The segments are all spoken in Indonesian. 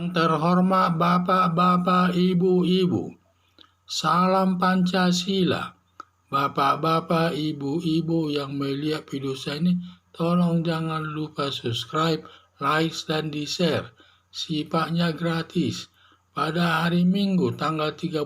Yang terhormat Bapak-Bapak, Ibu-Ibu, salam Pancasila. Bapak-bapak, ibu-ibu yang melihat video saya ini, tolong jangan lupa subscribe, like, dan di-share. Sifatnya gratis. Pada hari Minggu tanggal 31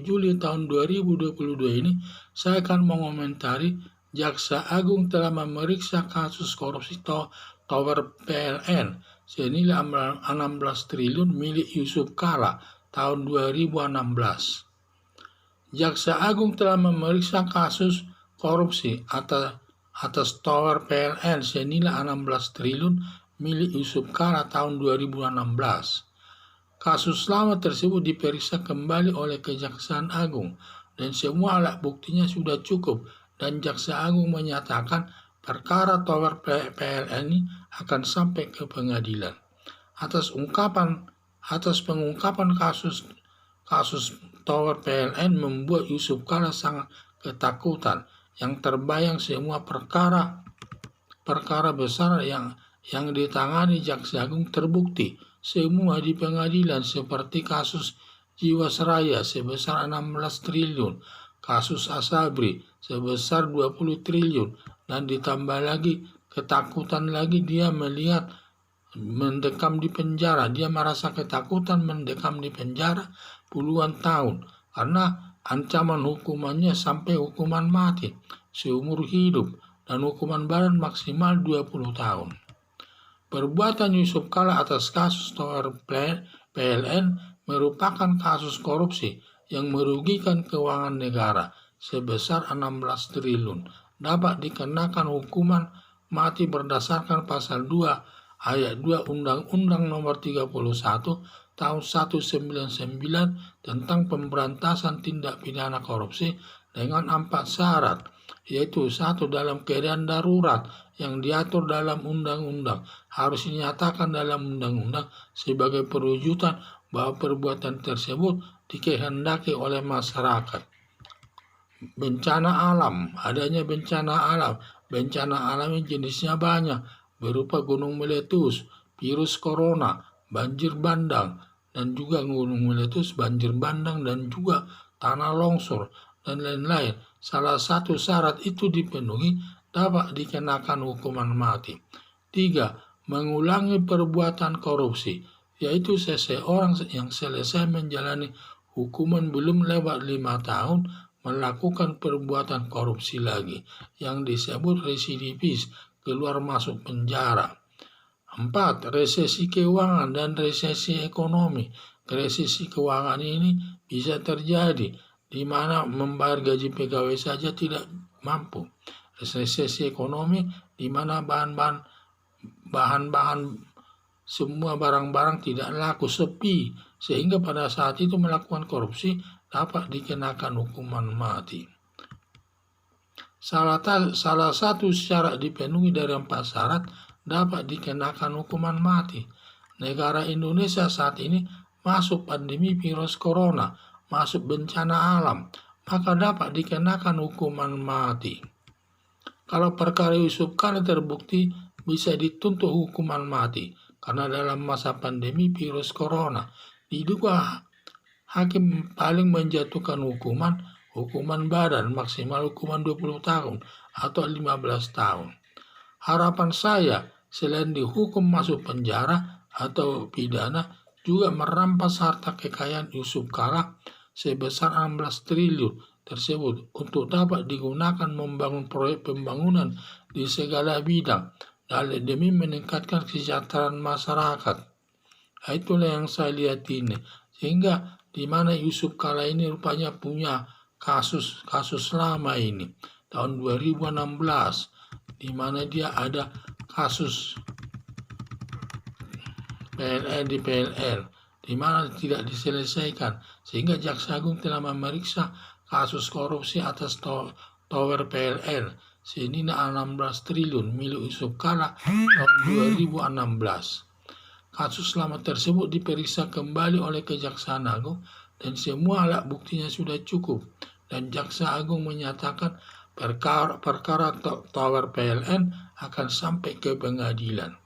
Juli tahun 2022 ini, saya akan mengomentari Jaksa Agung telah memeriksa kasus korupsi Tower PLN senilai 16 triliun milik Yusuf Kala tahun 2016. Jaksa Agung telah memeriksa kasus korupsi atas Tower PLN senilai 16 triliun milik Yusuf Kala tahun 2016. Kasus lama tersebut diperiksa kembali oleh Kejaksaan Agung dan semua alat buktinya sudah cukup, dan Jaksa Agung menyatakan perkara Tower PLN ini akan sampai ke pengadilan. Atas pengungkapan kasus Tower PLN membuat Yusuf Kala sangat ketakutan. Yang terbayang semua perkara besar yang ditangani Jaksa Agung terbukti semua di pengadilan, seperti kasus Jiwasraya sebesar 16 triliun, kasus Asabri sebesar 20 triliun, dan ditambah lagi ketakutan lagi dia melihat mendekam di penjara. Dia merasa ketakutan mendekam di penjara puluhan tahun karena ancaman hukumannya sampai hukuman mati seumur hidup dan hukuman badan maksimal 20 tahun. Perbuatan Yusuf Kala atas kasus Tower PLN merupakan kasus korupsi yang merugikan keuangan negara sebesar 16 triliun. Dapat dikenakan hukuman mati berdasarkan pasal 2 ayat 2 Undang-Undang Nomor 31 tahun 1999 tentang pemberantasan tindak pidana korupsi dengan 4 syarat, yaitu 1. Dalam keadaan darurat yang diatur dalam undang-undang harus dinyatakan dalam undang-undang sebagai perwujudan bahwa perbuatan tersebut dikehendaki oleh masyarakat. Bencana alam, adanya bencana alam. Bencana alam ini jenisnya banyak, berupa gunung meletus, virus corona, banjir bandang, dan juga gunung meletus, banjir bandang, dan juga tanah longsor, dan lain-lain. Salah satu syarat itu dipenuhi, dapat dikenakan hukuman mati. 3. Mengulangi perbuatan korupsi, yaitu seseorang yang selesai menjalani hukuman belum lewat 5 tahun melakukan perbuatan korupsi lagi, yang disebut residivis, keluar masuk penjara. 4. Resesi keuangan dan resesi ekonomi. Resesi keuangan ini bisa terjadi di mana membayar gaji pegawai saja tidak mampu. Resesi ekonomi di mana bahan-bahan semua barang-barang tidak laku, sepi, sehingga pada saat itu melakukan korupsi dapat dikenakan hukuman mati. Salah satu syarat dipenuhi dari 4 syarat dapat dikenakan hukuman mati. Negara Indonesia saat ini masuk pandemi virus corona, masuk bencana alam, maka dapat dikenakan hukuman mati. Kalau perkara Yusuf Kala terbukti, bisa dituntut hukuman mati karena dalam masa pandemi virus corona diduga hakim paling menjatuhkan hukuman badan maksimal hukuman 20 tahun atau 15 tahun. Harapan saya, selain dihukum masuk penjara atau pidana, juga merampas harta kekayaan Yusuf Kala sebesar 16 triliun tersebut untuk dapat digunakan membangun proyek pembangunan di segala bidang demi meningkatkan kesejahteraan masyarakat. Itulah yang saya lihat ini. Sehingga di mana Yusuf Kala ini rupanya punya kasus lama ini tahun 2016, di mana dia ada kasus PLN di PLN, di mana tidak diselesaikan, sehingga Jaksa Agung telah memeriksa kasus korupsi atas Tower PLN senilai 16 triliun milik Yusuf Kala tahun 2016. Kasus lama tersebut diperiksa kembali oleh Kejaksaan Agung dan semua alat buktinya sudah cukup, dan Jaksa Agung menyatakan perkara Tower PLN akan sampai ke pengadilan.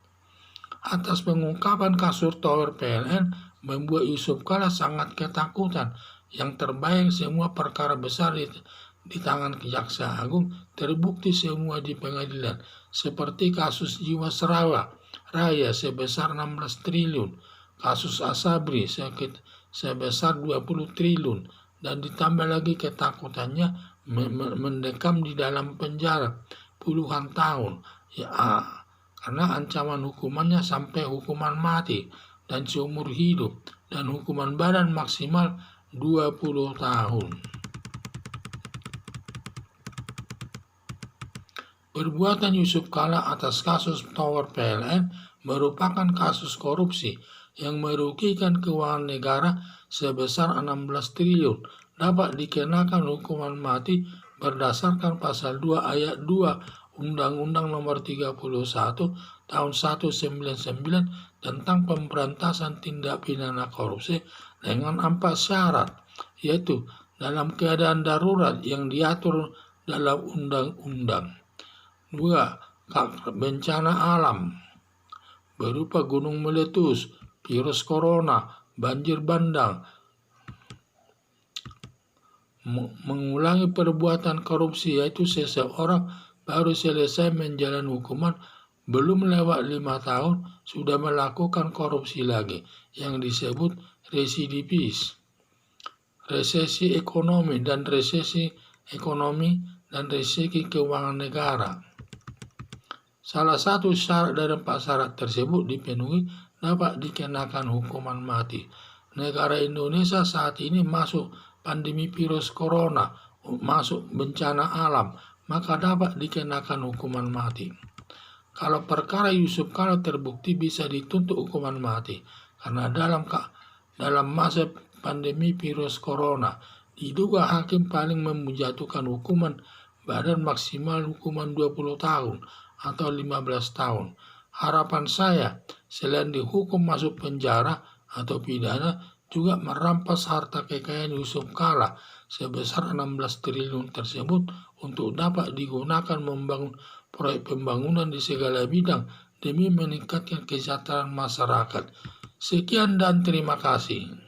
atas pengungkapan kasus Tower PLN membuat Yusuf Kala sangat ketakutan. Yang terbayang semua perkara besar di tangan Kejaksaan Agung terbukti semua di pengadilan, seperti kasus Jiwasraya Raya sebesar 16 triliun, kasus Asabri sebesar 20 triliun, dan ditambah lagi ketakutannya mendekam di dalam penjara puluhan tahun. Karena ancaman hukumannya sampai hukuman mati dan seumur hidup, dan hukuman badan maksimal 20 tahun. Perbuatan Yusuf Kala atas kasus Tower PLN merupakan kasus korupsi yang merugikan keuangan negara sebesar 16 triliun, dapat dikenakan hukuman mati berdasarkan pasal 2 ayat 2 Undang-Undang Nomor 31 Tahun 1999 tentang pemberantasan tindak pidana korupsi dengan 4 syarat, yaitu dalam keadaan darurat yang diatur dalam undang-undang. 2. Bencana alam berupa gunung meletus, virus corona, banjir bandang. Mengulangi perbuatan korupsi, yaitu seseorang baru selesai menjalani hukuman, belum lewat 5 tahun, sudah melakukan korupsi lagi, yang disebut residivis. Resesi ekonomi dan resesi keuangan negara. Salah satu syarat dari 4 syarat tersebut dipenuhi, dapat dikenakan hukuman mati. Negara Indonesia saat ini masuk pandemi virus corona, masuk bencana alam, maka dapat dikenakan hukuman mati. Kalau perkara Yusuf Kala terbukti, bisa dituntut hukuman mati, karena dalam masa pandemi virus corona diduga hakim paling menjatuhkan hukuman badan maksimal hukuman 20 tahun atau 15 tahun. Harapan saya, selain dihukum masuk penjara atau pidana, juga merampas harta kekayaan Yusuf Kala sebesar 16 triliun tersebut untuk dapat digunakan membangun proyek pembangunan di segala bidang demi meningkatkan kesejahteraan masyarakat. Sekian dan terima kasih.